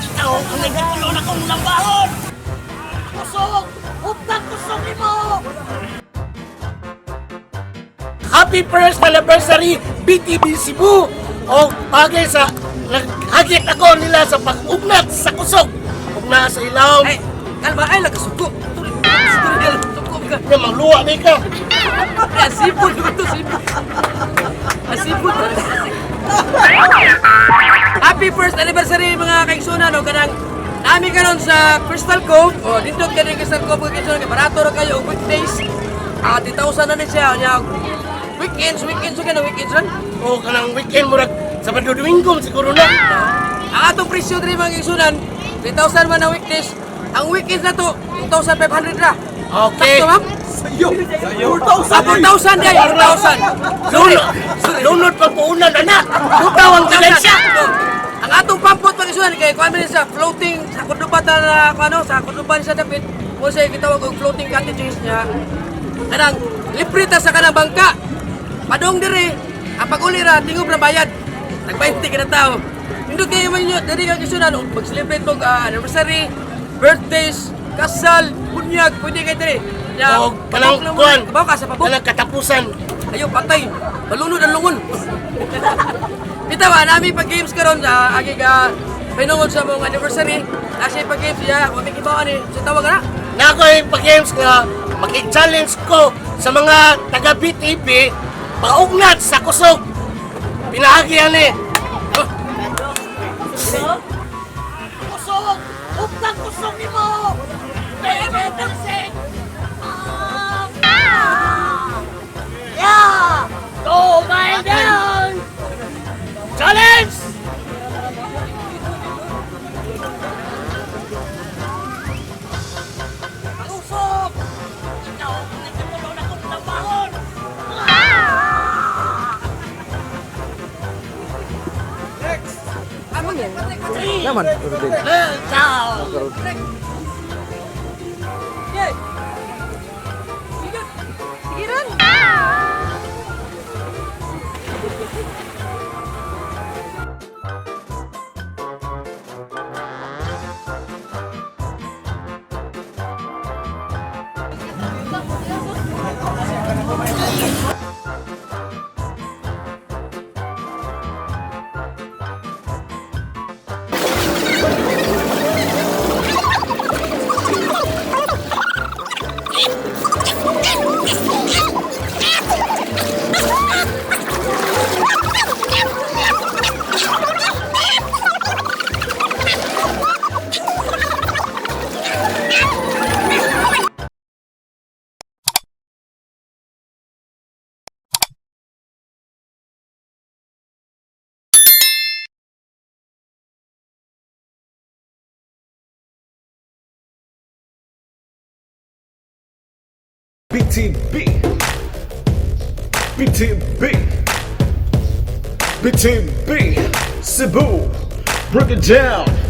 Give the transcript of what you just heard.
Ikaw ang nagkatulong akong lambaon! Kusog! Utang kusog ni mo! Happy first anniversary BTB Cebu! O bagay sa naghagit ako nila sa pag-ugnat sa kusog! Ugna sa ilaw! Ay, kalma ay nagkasuko. Suko ka. Nga magluwa na ka! Sipon ko to, sipon. Sipon. Happy first anniversary mga kaigsunan no kanang nami karon sa Crystal Cove. O dito ka din Crystal Cove kaigsunan kay barato ra kayo og weekdays. 10,000 na ni siya nya. Weekends so kana weekends ran. O kanang weekend murag Sabado Domingo siguro na! Ang atong presyo diri mga kaigsunan 3,000 man ang weekdays. Ang weekends na to 2,500 ra. Okay! Sakto ma'am? 4,000 day, 4,000. Lunod pa po unan, anak! Tutaw ang talansya! Ang atong pampot pag-isuhan kay kuan man sa floating sa kuduban na ano sa kuduban sa dapit mo say gitawag og floating cottages niya. Kanang libre ta sa kanang bangka. Padong diri ang pag-uli ra tingog ra bayad. Nag-20 ka na tao. Hindi kayo man yun, diri kang isunan mag-celebrate og anniversary, birthdays, kasal, bunyag, pwede kayo diri. O kanang kuan, Kabaw ka sa pabok. kanang katapusan. Ayaw, patay. Malunod ang lungon. Bitawa, namin pag-games karon sa agig pinungod sa mong anniversary. Kasi pag-games siya, mabikibawa ni sa tawag na. Na ako'y pag-games nga, makik-challenge ko sa mga taga-BTB paugnat sa kusog. Pinahagyan eh. Kusog! Uptang kusog ni mo! Bebe, tansik! Yeah! Go, my down! Challenge! Kusog! Ikaw ang nagkatulong akong lambaon! Amon yan. Naman. Ciao! Yay! Sige. Sige rin. BTB. BTB. Cebu. Break it down.